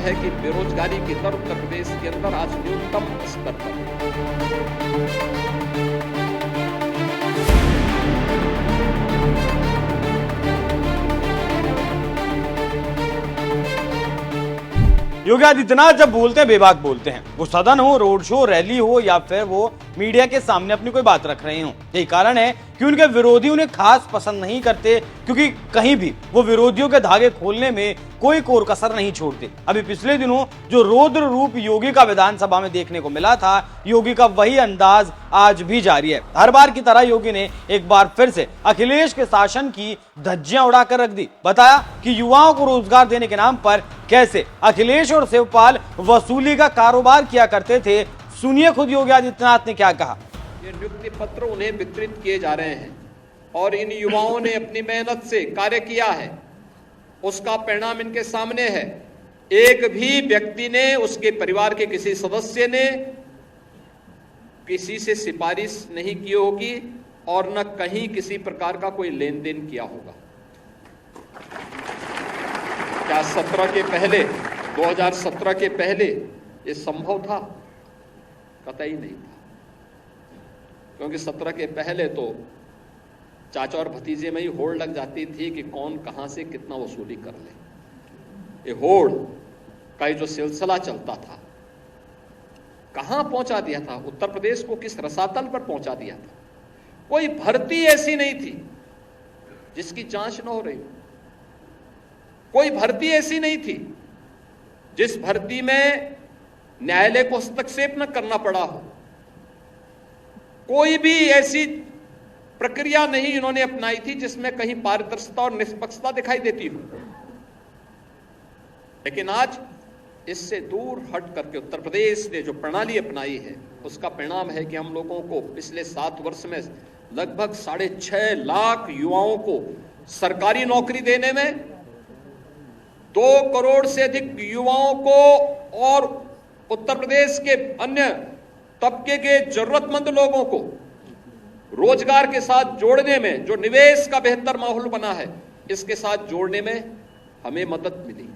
है कि बेरोजगारी की दर उत्तर प्रदेश के अंदर आज न्यूनतम स्तर पर है। योगी आदित्यनाथ जब बोलते हैं बेबाक बोलते हैं, वो सदन हो, रोड शो, रैली हो या फिर वो मीडिया के सामने अपनी कोई बात रख रहे हो। यही कारण है कि उनके विरोधी उन्हें खास पसंद नहीं करते, क्योंकि कहीं भी वो विरोधियों के धागे खोलने में कोई कोर कसर नहीं छोड़ते। अभी पिछले दिनों जो रौद्र रूप योगी का विधानसभा में देखने को मिला था, योगी का वही अंदाज आज भी जारी है। हर बार की तरह योगी ने एक बार फिर से अखिलेश के शासन की धज्जियां उड़ाकर रख दी। बताया कि युवाओं को रोजगार देने के नाम पर कैसे अखिलेश और शिवपाल वसूली का कारोबार किया करते थे। सुनिए खुद योगी आदित्यनाथ ने क्या कहा। ये नियुक्ति पत्र उन्हें वितरित किए जा रहे हैं और इन युवाओं ने अपनी मेहनत से कार्य किया है, उसका परिणाम इनके सामने है। एक भी व्यक्ति ने, उसके परिवार के किसी सदस्य ने किसी से सिफारिश नहीं की होगी और न कहीं किसी प्रकार का कोई लेन देन किया होगा। क्या 2017 के पहले ये संभव था? कतई नहीं था, क्योंकि 17 के पहले तो चाचा और भतीजे में ही होड़ लग जाती थी कि कौन कहां से कितना वसूली कर ले। ये होड़ का जो सिलसिला चलता था, कहां पहुंचा दिया था? उत्तर प्रदेश को किस रसातल पर पहुंचा दिया था। कोई भर्ती ऐसी नहीं थी जिसकी जांच न हो रही हो। कोई भर्ती ऐसी नहीं थी जिस भर्ती में न्यायालय को हस्तक्षेप न करना पड़ा हो। कोई भी ऐसी प्रक्रिया नहीं इन्होंने अपनाई थी जिसमें कहीं पारदर्शिता और निष्पक्षता दिखाई देती हो। लेकिन आज इससे दूर हट करके उत्तर प्रदेश ने जो प्रणाली अपनाई है, उसका परिणाम है कि हम लोगों को पिछले 7 वर्ष में लगभग 6.5 लाख युवाओं को सरकारी नौकरी देने में, 2 करोड़ से अधिक युवाओं को और उत्तर प्रदेश के अन्य तबके के जरूरतमंद लोगों को रोजगार के साथ जोड़ने में, जो निवेश का बेहतर माहौल बना है, इसके साथ जोड़ने में हमें मदद मिली।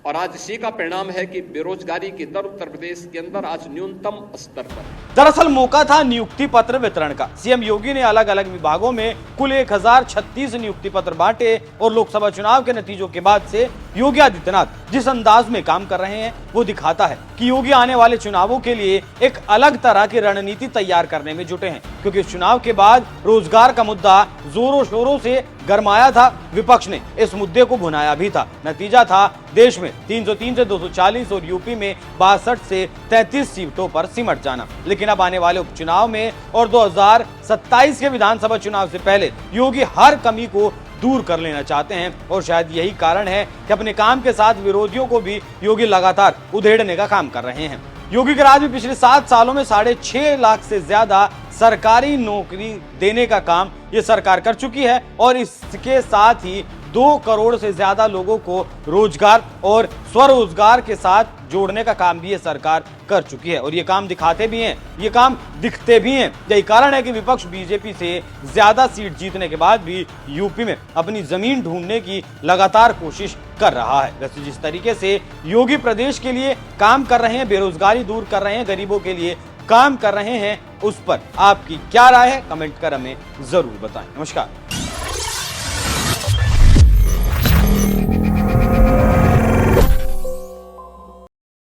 और आज इसी का परिणाम है कि बेरोजगारी की दर उत्तर प्रदेश के अंदर आज न्यूनतम स्तर पर। दरअसल मौका था नियुक्ति पत्र वितरण का। सीएम योगी ने अलग अलग विभागों में कुल 1036 नियुक्ति पत्र बांटे और लोकसभा चुनाव के नतीजों के बाद से योगी आदित्यनाथ जिस अंदाज में काम कर रहे हैं, वो दिखाता है कि योगी आने वाले चुनावों के लिए एक अलग तरह की रणनीति तैयार करने में जुटे हैं। क्योंकि चुनाव के बाद रोजगार का मुद्दा जोरों शोरों से गरमाया था, विपक्ष ने इस मुद्दे को भुनाया भी था। नतीजा था देश में 303 से 240 और यूपी में 62 से 33 सीटों पर सिमट जाना। लेकिन अब आने वाले उपचुनाव में और 2027 के विधानसभा चुनाव से पहले योगी हर कमी को दूर कर लेना चाहते हैं और शायद यही कारण है कि अपने काम के साथ विरोधियों को भी योगी लगातार उधेड़ने का काम कर रहे हैं। योगी के राज में पिछले 7 सालों में 6.5 लाख से ज्यादा सरकारी नौकरी देने का काम ये सरकार कर चुकी है और इसके साथ ही 2 करोड़ से ज्यादा लोगों को रोजगार और स्वरोजगार के साथ जोड़ने का काम भी ये सरकार कर चुकी है। और ये काम दिखाते भी हैं, ये काम दिखते भी हैं। यही कारण है कि विपक्ष बीजेपी से ज्यादा सीट जीतने के बाद भी यूपी में अपनी जमीन ढूंढने की लगातार कोशिश कर रहा है। वैसे जिस तरीके से योगी प्रदेश के लिए काम कर रहे हैं, बेरोजगारी दूर कर रहे हैं, गरीबों के लिए काम कर रहे हैं, उस पर आपकी क्या राय है? कमेंट कर हमें जरूर बताएं। नमस्कार।